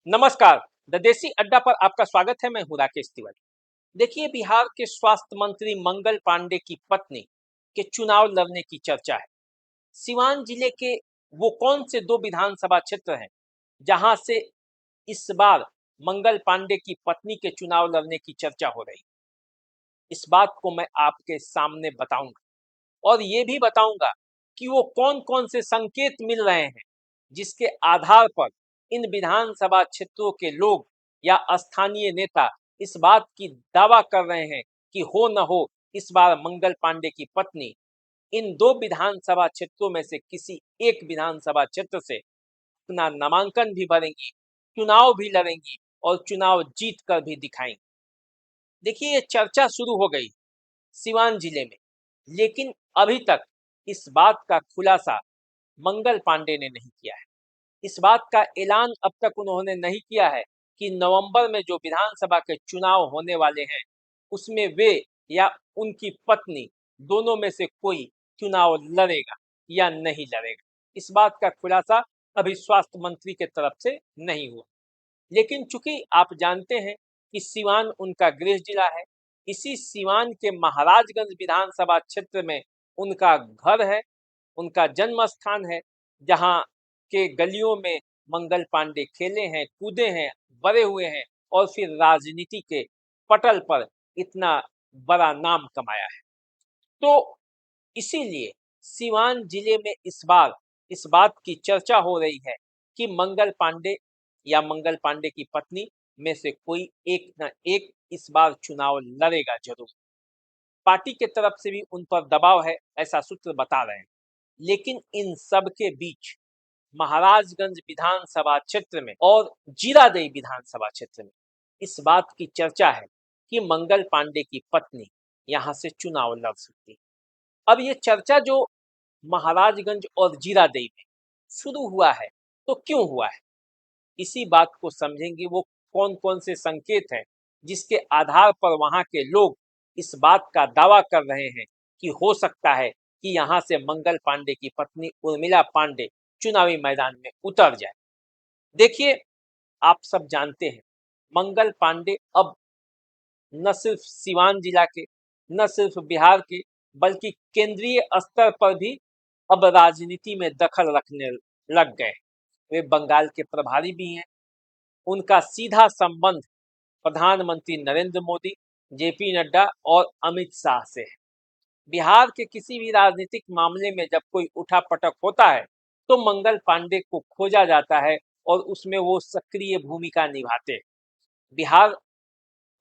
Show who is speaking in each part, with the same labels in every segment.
Speaker 1: नमस्कार। द देसी अड्डा पर आपका स्वागत है। मैं हूं राकेश तिवारी। देखिए, बिहार के स्वास्थ्य मंत्री मंगल पांडे की पत्नी के चुनाव लड़ने की चर्चा है। सिवान जिले के वो कौन से दो विधानसभा क्षेत्र हैं जहां से इस बार मंगल पांडे की पत्नी के चुनाव लड़ने की चर्चा हो रही है? इस बात को मैं आपके सामने बताऊंगा और ये भी बताऊंगा कि वो कौन कौन से संकेत मिल रहे हैं जिसके आधार पर इन विधानसभा क्षेत्रों के लोग या स्थानीय नेता इस बात की दावा कर रहे हैं कि हो न हो इस बार मंगल पांडे की पत्नी इन दो विधानसभा क्षेत्रों में से किसी एक विधानसभा क्षेत्र से अपना नामांकन भी भरेंगी, चुनाव भी लड़ेंगी और चुनाव जीत कर भी दिखाएंगी। देखिए, ये चर्चा शुरू हो गई सिवान जिले में, लेकिन अभी तक इस बात का खुलासा मंगल पांडे ने नहीं किया है। इस बात का ऐलान अब तक उन्होंने नहीं किया है कि नवंबर में जो विधानसभा के चुनाव होने वाले हैं उसमें वे या उनकी पत्नी दोनों में से कोई चुनाव लड़ेगा या नहीं लड़ेगा। इस बात का खुलासा अभी स्वास्थ्य मंत्री के तरफ से नहीं हुआ। लेकिन चूंकि आप जानते हैं कि सिवान उनका गृह जिला है, इसी सिवान के महाराजगंज विधानसभा क्षेत्र में उनका घर है, उनका जन्म स्थान है, जहां के गलियों में मंगल पांडे खेले हैं, कूदे हैं, बड़े हुए हैं और फिर राजनीति के पटल पर इतना बड़ा नाम कमाया है। तो इसीलिए सिवान जिले में इस बार इस बात की चर्चा हो रही है कि मंगल पांडे या मंगल पांडे की पत्नी में से कोई एक न एक इस बार चुनाव लड़ेगा जरूर। पार्टी के तरफ से भी उन पर दबाव है, ऐसा सूत्र बता रहे हैं। लेकिन इन सब के बीच महाराजगंज विधानसभा क्षेत्र में और जीरादेई विधानसभा क्षेत्र में इस बात की चर्चा है कि मंगल पांडे की पत्नी यहां से चुनाव लड़ सकती है। अब ये चर्चा जो महाराजगंज और जीरादेई में शुरू हुआ है, तो क्यों हुआ है? इसी बात को समझेंगे। वो कौन कौन से संकेत हैं जिसके आधार पर वहां के लोग इस बात का दावा कर रहे हैं कि हो सकता है कि यहां से मंगल पांडे की पत्नी उर्मिला पांडे चुनावी मैदान में उतर जाए। देखिए, आप सब जानते हैं मंगल पांडे अब न सिर्फ सिवान जिला के, न सिर्फ बिहार के, बल्कि केंद्रीय स्तर पर भी अब राजनीति में दखल रखने लग गए। वे बंगाल के प्रभारी भी हैं। उनका सीधा संबंध प्रधानमंत्री नरेंद्र मोदी, जेपी नड्डा और अमित शाह से है। बिहार के किसी भी राजनीतिक मामले में जब कोई उठापटक होता है तो मंगल पांडे को खोजा जाता है और उसमें वो सक्रिय भूमिका निभाते हैं। बिहार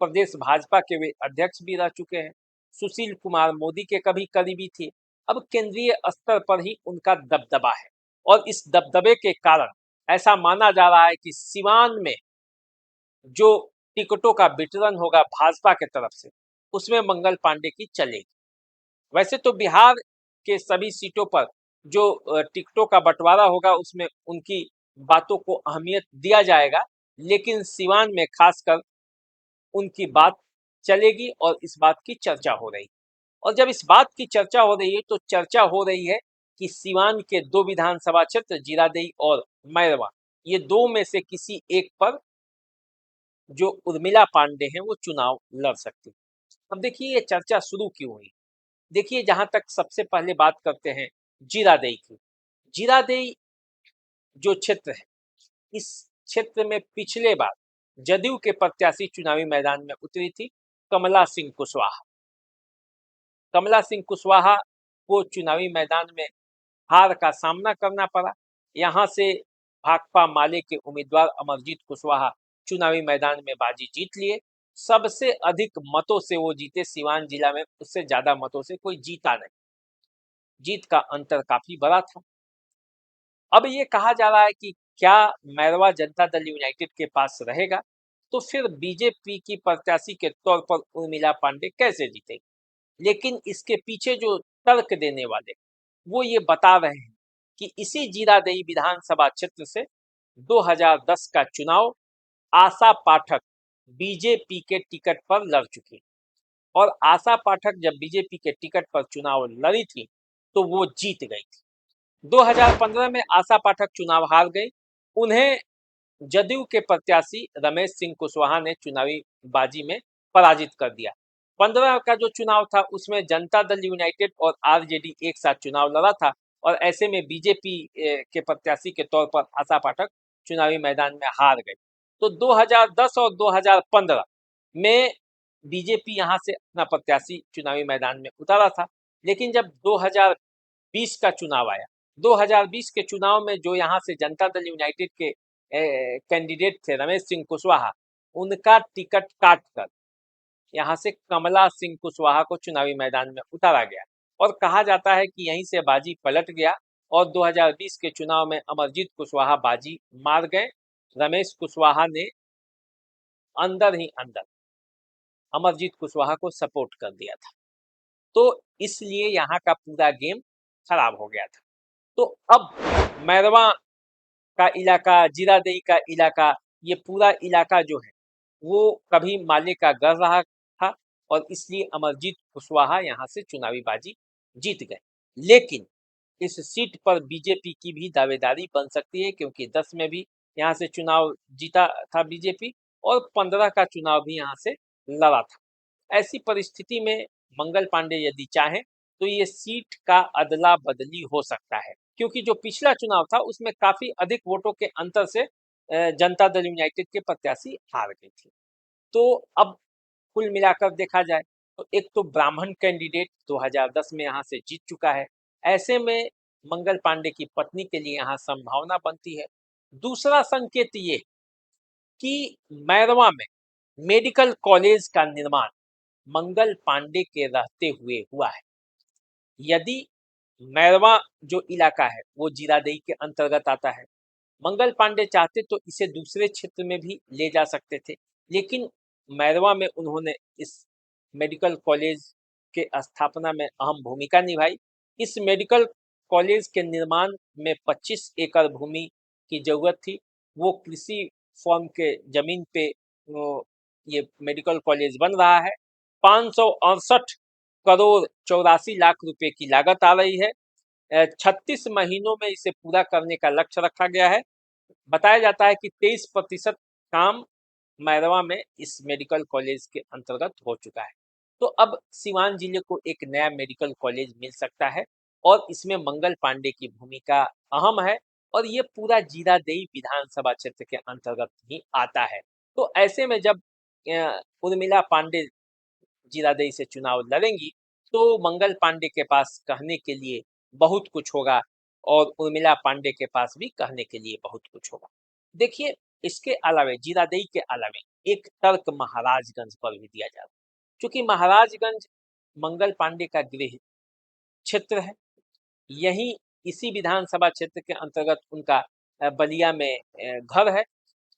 Speaker 1: प्रदेश भाजपा के वे अध्यक्ष भी रह चुके हैं। सुशील कुमार मोदी के कभी करीबी थे। अब केंद्रीय स्तर पर ही उनका दबदबा है और इस दबदबे के कारण ऐसा माना जा रहा है कि सिवान में जो टिकटों का वितरण होगा भाजपा के तरफ से, उसमें मंगल पांडे की चलेगी। वैसे तो बिहार के सभी सीटों पर जो टिकटों का बंटवारा होगा उसमें उनकी बातों को अहमियत दिया जाएगा, लेकिन सिवान में खासकर उनकी बात चलेगी और इस बात की चर्चा हो रही है। और जब इस बात की चर्चा हो रही है तो चर्चा हो रही है कि सिवान के दो विधानसभा क्षेत्र जीरादेई और मैरवा, ये दो में से किसी एक पर जो उर्मिला पांडे हैं वो चुनाव लड़ सकती है। अब देखिए, ये चर्चा शुरू क्यों हुई। देखिए, जहां तक सबसे पहले बात करते हैं जीरादेई की। जीरादेई जो क्षेत्र है, इस क्षेत्र में पिछले बार जदयू के प्रत्याशी चुनावी मैदान में उतरी थी, कमला सिंह कुशवाहा। कमला सिंह कुशवाहा को चुनावी मैदान में हार का सामना करना पड़ा। यहाँ से भाकपा माले के उम्मीदवार अमरजीत कुशवाहा चुनावी मैदान में बाजी जीत लिए। सबसे अधिक मतों से वो जीते सिवान जिला में, उससे ज्यादा मतों से कोई जीता नहीं। जीत का अंतर काफी बड़ा था। अब ये कहा जा रहा है कि क्या मैरवा जनता दल यूनाइटेड के पास रहेगा, तो फिर बीजेपी की प्रत्याशी के तौर पर उर्मिला पांडे कैसे जीतेगी। लेकिन इसके पीछे जो तर्क देने वाले वो ये बता रहे हैं कि इसी जीरादेई विधानसभा क्षेत्र से 2010 का चुनाव आशा पाठक बीजेपी के टिकट पर लड़ चुकी और आशा पाठक जब बीजेपी के टिकट पर चुनाव लड़ी थी तो वो जीत गई थी। 2015 में आशा पाठक चुनाव हार गई। उन्हें जदयू के प्रत्याशी रमेश सिंह कुशवाहा ने चुनावी बाजी में पराजित कर दिया। 15 का जो चुनाव था उसमें जनता दल यूनाइटेड और आरजेडी एक साथ चुनाव लड़ा था और ऐसे में बीजेपी के प्रत्याशी के तौर पर आशा पाठक चुनावी मैदान में हार गए। तो 2010 और 2015 में बीजेपी यहां से अपना प्रत्याशी चुनावी मैदान में उतारा था, लेकिन जब 2020 का चुनाव आया, 2020 के चुनाव में जो यहाँ से जनता दल यूनाइटेड के कैंडिडेट थे रमेश सिंह कुशवाहा, उनका टिकट काट कर यहाँ से कमला सिंह कुशवाहा को चुनावी मैदान में उतारा गया और कहा जाता है कि यहीं से बाजी पलट गया और 2020 के चुनाव में अमरजीत कुशवाहा बाजी मार गए। रमेश कुशवाहा ने अंदर ही अंदर अमरजीत कुशवाहा को सपोर्ट कर दिया था, तो इसलिए यहाँ का पूरा गेम खराब हो गया था। तो अब मैरवा का इलाका, जीरादेई का इलाका, ये पूरा इलाका जो है वो कभी माले का गढ़ रहा था और इसलिए अमरजीत कुशवाहा यहाँ से चुनावी बाजी जीत गए। लेकिन इस सीट पर बीजेपी की भी दावेदारी बन सकती है, क्योंकि 10 में भी यहाँ से चुनाव जीता था बीजेपी और 15 का चुनाव भी यहाँ से लड़ा था। ऐसी परिस्थिति में मंगल पांडे यदि चाहें तो ये सीट का अदला बदली हो सकता है, क्योंकि जो पिछला चुनाव था उसमें काफी अधिक वोटों के अंतर से जनता दल यूनाइटेड के प्रत्याशी हार गई थी। तो अब कुल मिलाकर देखा जाए तो एक तो ब्राह्मण कैंडिडेट 2010 में यहाँ से जीत चुका है, ऐसे में मंगल पांडे की पत्नी के लिए यहाँ संभावना बनती है। दूसरा संकेत ये कि मैरवा में मेडिकल कॉलेज का निर्माण मंगल पांडे के रहते हुए हुआ है। यदि मैरवा जो इलाका है वो जीरादेई के अंतर्गत आता है, मंगल पांडे चाहते तो इसे दूसरे क्षेत्र में भी ले जा सकते थे, लेकिन मैरवा में उन्होंने इस मेडिकल कॉलेज के स्थापना में अहम भूमिका निभाई। इस मेडिकल कॉलेज के निर्माण में 25 एकड़ भूमि की जरूरत थी। वो कृषि फॉर्म के जमीन पे ये मेडिकल कॉलेज बन रहा है। 568 करोड़ 84 लाख रुपए की लागत आ रही है। 36 महीनों में इसे पूरा करने का लक्ष्य रखा गया है। बताया जाता है कि 23% काम मैरवा में इस मेडिकल कॉलेज के अंतर्गत हो चुका है। तो अब सिवान जिले को एक नया मेडिकल कॉलेज मिल सकता है और इसमें मंगल पांडे की भूमिका अहम है और ये पूरा जीरादेई विधानसभा क्षेत्र के अंतर्गत ही आता है। तो ऐसे में जब उर्मिला पांडे जीरादेई से चुनाव लड़ेंगी तो मंगल पांडे के पास कहने के लिए बहुत कुछ होगा और उर्मिला पांडे के पास भी कहने के लिए बहुत कुछ होगा। देखिए, इसके अलावे जीरादेई के अलावे एक तर्क महाराजगंज पर भी दिया जाता है, क्योंकि महाराजगंज मंगल पांडे का गृह क्षेत्र है। यही इसी विधानसभा क्षेत्र के अंतर्गत उनका बलिया में घर है।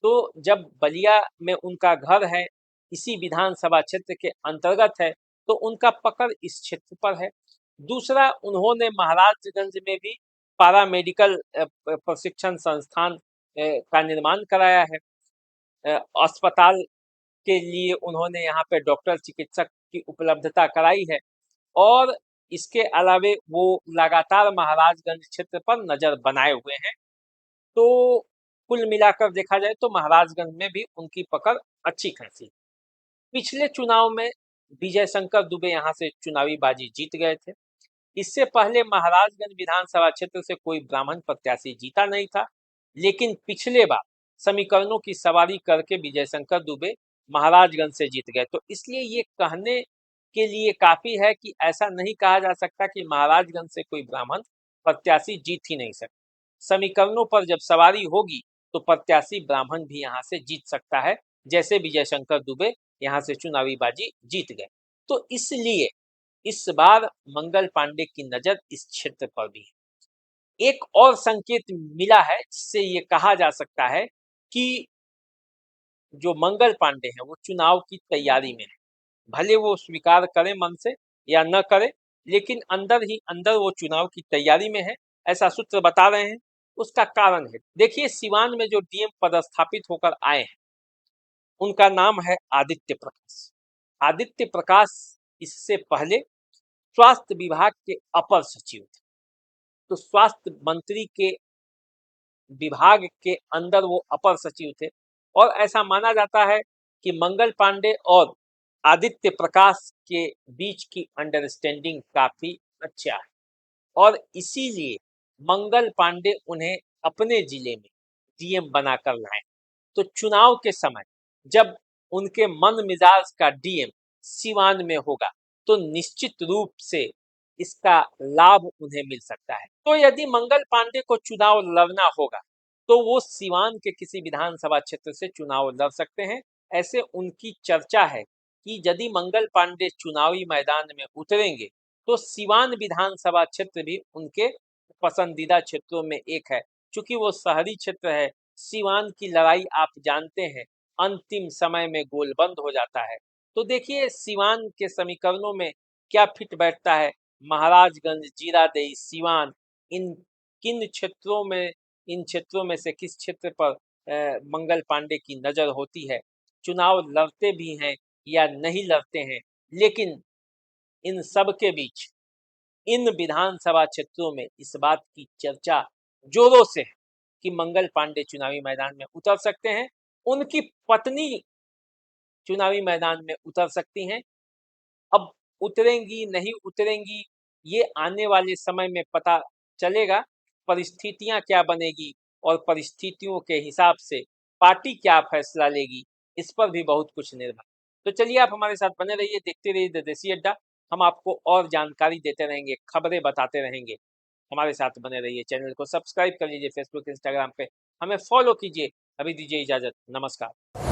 Speaker 1: तो जब बलिया में उनका घर है, इसी विधानसभा क्षेत्र के अंतर्गत है, तो उनका पकड़ इस क्षेत्र पर है। दूसरा, उन्होंने महाराजगंज में भी पारा मेडिकल प्रशिक्षण संस्थान का निर्माण कराया है। अस्पताल के लिए उन्होंने यहाँ पे डॉक्टर चिकित्सक की उपलब्धता कराई है और इसके अलावे वो लगातार महाराजगंज क्षेत्र पर नजर बनाए हुए हैं। तो कुल मिलाकर देखा जाए तो महाराजगंज में भी उनकी पकड़ अच्छी खासी। पिछले चुनाव में विजय शंकर दुबे यहाँ से चुनावी बाजी जीत गए थे। इससे पहले महाराजगंज विधानसभा क्षेत्र से कोई ब्राह्मण प्रत्याशी जीता नहीं था, लेकिन पिछले बार समीकरणों की सवारी करके विजय शंकर दुबे महाराजगंज से जीत गए। तो इसलिए ये कहने के लिए काफी है कि ऐसा नहीं कहा जा सकता कि महाराजगंज से कोई ब्राह्मण प्रत्याशी जीत ही नहीं सकता। समीकरणों पर जब सवारी होगी तो प्रत्याशी ब्राह्मण भी यहाँ से जीत सकता है, जैसे विजय शंकर दुबे यहाँ से चुनावी बाजी जीत गए। तो इसलिए इस बार मंगल पांडे की नजर इस क्षेत्र पर भी है। एक और संकेत मिला है जिससे ये कहा जा सकता है कि जो मंगल पांडे हैं वो चुनाव की तैयारी में है। भले वो स्वीकार करें मन से या न करें, लेकिन अंदर ही अंदर वो चुनाव की तैयारी में है, ऐसा सूत्र बता रहे हैं। उसका कारण है, देखिए, सिवान में जो डीएम पदस्थापित होकर आए हैं उनका नाम है आदित्य प्रकाश। आदित्य प्रकाश इससे पहले स्वास्थ्य विभाग के अपर सचिव थे। तो स्वास्थ्य मंत्री के विभाग के अंदर वो अपर सचिव थे और ऐसा माना जाता है कि मंगल पांडे और आदित्य प्रकाश के बीच की अंडरस्टैंडिंग काफी अच्छा है और इसीलिए मंगल पांडे उन्हें अपने जिले में डीएम बनाकर लाए। तो चुनाव के समय जब उनके मन मिजाज का डीएम सिवान में होगा तो निश्चित रूप से इसका लाभ उन्हें मिल सकता है। तो यदि मंगल पांडे को चुनाव लड़ना होगा तो वो सिवान के किसी विधानसभा क्षेत्र से चुनाव लड़ सकते हैं। ऐसे उनकी चर्चा है कि यदि मंगल पांडे चुनावी मैदान में उतरेंगे तो सिवान विधानसभा क्षेत्र भी उनके पसंदीदा क्षेत्रों में एक है। चूंकि वो शहरी क्षेत्र है, सिवान की लड़ाई आप जानते हैं अंतिम समय में गोलबंद हो जाता है। तो देखिए सिवान के समीकरणों में क्या फिट बैठता है। महाराजगंज, जीरादेई, सिवान, इन किन क्षेत्रों में इन क्षेत्रों में से किस क्षेत्र पर मंगल पांडे की नजर होती है। चुनाव लड़ते भी हैं या नहीं लड़ते हैं, लेकिन इन सब के बीच इन विधानसभा क्षेत्रों में इस बात की चर्चा जोरों से है कि मंगल पांडे चुनावी मैदान में उतर सकते हैं। उनकी पत्नी चुनावी मैदान में उतर सकती हैं। अब उतरेंगी नहीं उतरेंगी ये आने वाले समय में पता चलेगा। परिस्थितियां क्या बनेगी और परिस्थितियों के हिसाब से पार्टी क्या फैसला लेगी, इस पर भी बहुत कुछ निर्भर। तो चलिए आप हमारे साथ बने रहिए, देखते रहिए द देसी अड्डा। हम आपको और जानकारी देते रहेंगे, खबरें बताते रहेंगे। हमारे साथ बने रहिए, चैनल को सब्सक्राइब कर लीजिए, फेसबुक इंस्टाग्राम पे हमें फॉलो कीजिए। अभी दीजिए इजाजत, नमस्कार।